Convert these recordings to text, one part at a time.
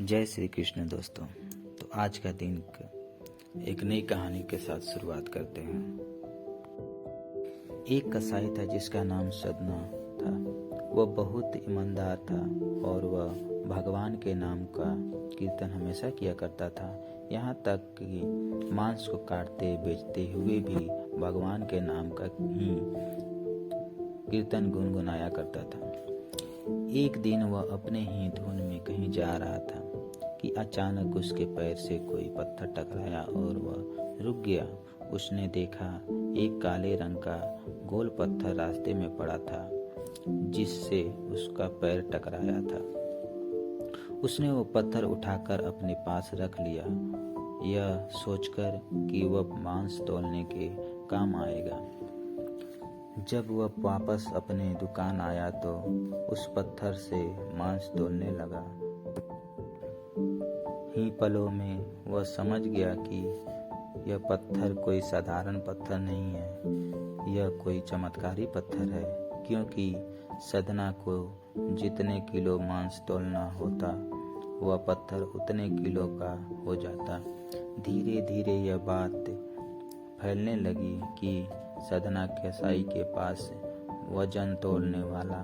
जय श्री कृष्ण दोस्तों। तो आज का दिन एक नई कहानी के साथ शुरुआत करते हैं। एक कसाई था जिसका नाम सदना था। वह बहुत ईमानदार था और वह भगवान के नाम का कीर्तन हमेशा किया करता था। यहाँ तक कि मांस को काटते बेचते हुए भी भगवान के नाम का ही कीर्तन गुनगुनाया करता था। एक दिन वह अपने ही धुन में कहीं जा रहा था कि अचानक उसके पैर से कोई पत्थर टकराया और वह रुक गया। उसने देखा एक काले रंग का गोल पत्थर रास्ते में पड़ा था जिससे उसका पैर टकराया था। उसने वो पत्थर उठाकर अपने पास रख लिया, यह सोचकर कि वह मांस तौलने के काम आएगा। जब वह वापस अपने दुकान आया तो उस पत्थर से मांस तौलने लगा। ही पलों में वह समझ गया कि यह पत्थर कोई साधारण पत्थर नहीं है, यह कोई चमत्कारी पत्थर है। क्योंकि सदना को जितने किलो मांस तौलना होता वह पत्थर उतने किलो का हो जाता। धीरे धीरे यह बात फैलने लगी कि सदना कसाई के पास वजन तोलने वाला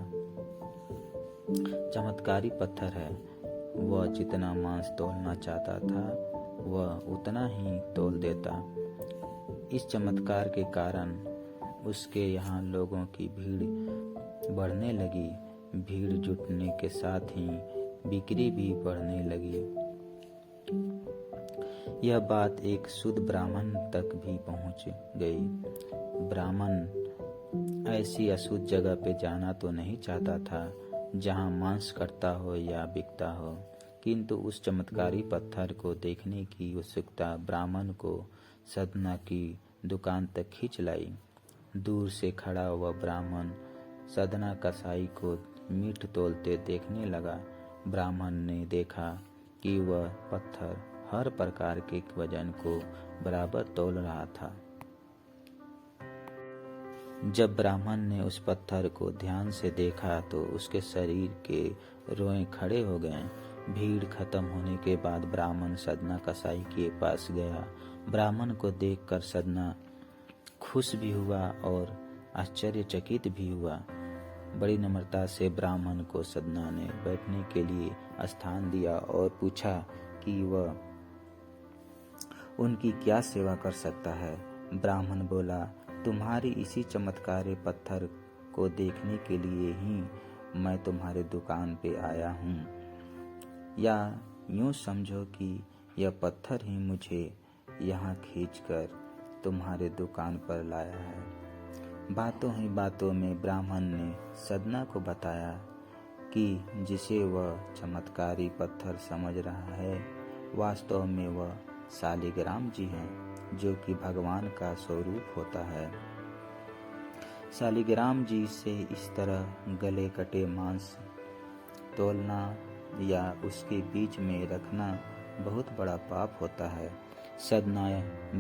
चमत्कारी पत्थर है। वह जितना मांस तोलना चाहता था वह उतना ही तोल देता। इस चमत्कार के कारण उसके यहाँ लोगों की भीड़ बढ़ने लगी। भीड़ जुटने के साथ ही बिक्री भी बढ़ने लगी। यह बात एक शुद्ध ब्राह्मण तक भी पहुंच गई। ब्राह्मण ऐसी अशुद्ध जगह पे जाना तो नहीं चाहता था जहां मांस कटता हो या बिकता हो, किंतु उस चमत्कारी पत्थर को देखने की उत्सुकता ब्राह्मण को सदना की दुकान तक खींच लाई। दूर से खड़ा हुआ ब्राह्मण सदना कसाई को मीट तोलते देखने लगा। ब्राह्मण ने देखा कि वह पत्थर हर प्रकार के वजन को बराबर तौल रहा था। जब ब्राह्मण ने उस पत्थर को ध्यान से देखा तो उसके शरीर के रोए खड़े हो गए। भीड़ खत्म होने के बाद ब्राह्मण सदना कसाई के पास गया। ब्राह्मण को देखकर सदना खुश भी हुआ और आश्चर्यचकित भी हुआ। बड़ी नम्रता से ब्राह्मण को सदना ने बैठने के लिए स्थान दिया और पूछा कि वह उनकी क्या सेवा कर सकता है। ब्राह्मण बोला, तुम्हारी इसी चमत्कारी पत्थर को देखने के लिए ही मैं तुम्हारे दुकान पे आया हूँ, या यूँ समझो कि यह पत्थर ही मुझे यहाँ खींचकर तुम्हारे दुकान पर लाया है। बातों ही बातों में ब्राह्मण ने सदना को बताया कि जिसे वह चमत्कारी पत्थर समझ रहा है वास्तव में वह शालिग्राम जी हैं, जो कि भगवान का स्वरूप होता है। शालिग्राम जी से इस तरह गले कटे मांस तोलना या उसके बीच में रखना बहुत बड़ा पाप होता है। सदना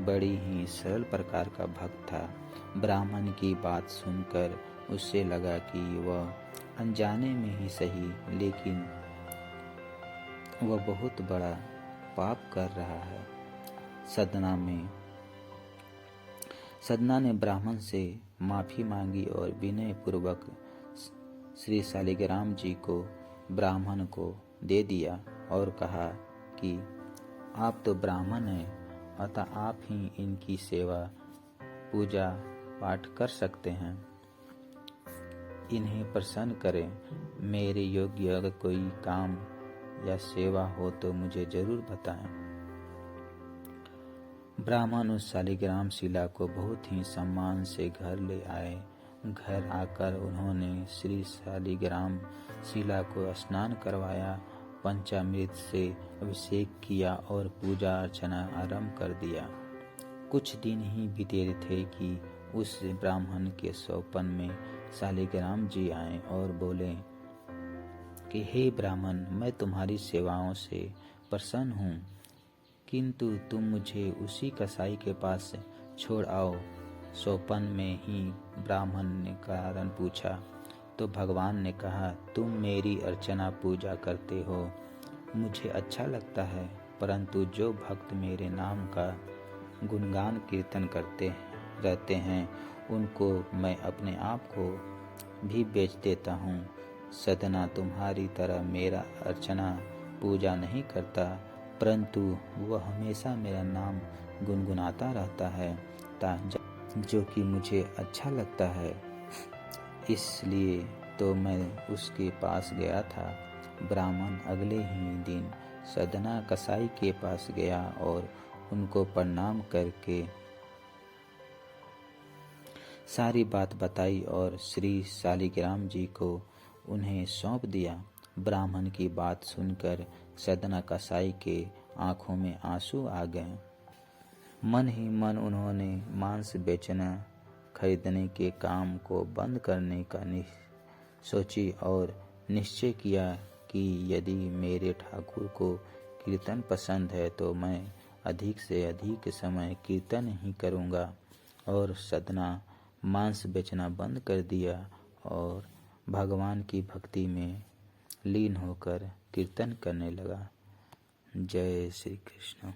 बड़ी ही सरल प्रकार का भक्त था। ब्राह्मण की बात सुनकर उससे लगा कि वह अनजाने में ही सही, लेकिन वह बहुत बड़ा पाप कर रहा है। सदना ने ब्राह्मण से माफी मांगी और विनय पूर्वक श्री शालिग्राम जी को ब्राह्मण को दे दिया और कहा कि आप तो ब्राह्मण हैं, अतः आप ही इनकी सेवा पूजा पाठ कर सकते हैं। इन्हें प्रसन्न करें। मेरे योग्य अगर कोई काम या सेवा हो तो मुझे जरूर बताएं। ब्राह्मण उस शालिग्राम शिला को बहुत ही सम्मान से घर ले आए। घर आकर उन्होंने श्री शालिग्राम शिला को स्नान करवाया, पंचामृत से अभिषेक किया और पूजा अर्चना आरंभ कर दिया। कुछ दिन ही बीते थे कि उस ब्राह्मण के सौपन में शालिग्राम जी आए और बोले कि हे ब्राह्मण, मैं तुम्हारी सेवाओं से प्रसन्न हूँ, किंतु तुम मुझे उसी कसाई के पास छोड़ आओ। सौपन में ही ब्राह्मण ने कारण पूछा तो भगवान ने कहा, तुम मेरी अर्चना पूजा करते हो मुझे अच्छा लगता है, परंतु जो भक्त मेरे नाम का गुणगान कीर्तन करते रहते हैं उनको मैं अपने आप को भी बेच देता हूँ। सदना तुम्हारी तरह मेरा अर्चना पूजा नहीं करता, परंतु वह हमेशा मेरा नाम गुनगुनाता रहता है जो कि मुझे अच्छा लगता है। इसलिए तो मैं उसके पास गया था। ब्राह्मण अगले ही दिन सदना कसाई के पास गया और उनको प्रणाम करके सारी बात बताई और श्री शालिग्राम जी को उन्हें सौंप दिया। ब्राह्मण की बात सुनकर सदना कसाई के आंखों में आंसू आ गए। मन ही मन उन्होंने मांस बेचना खरीदने के काम को बंद करने का सोची और निश्चय किया कि यदि मेरे ठाकुर को कीर्तन पसंद है तो मैं अधिक से अधिक समय कीर्तन ही करूँगा। और सदना मांस बेचना बंद कर दिया और भगवान की भक्ति में लीन होकर कीर्तन करने लगा। जय श्री कृष्ण।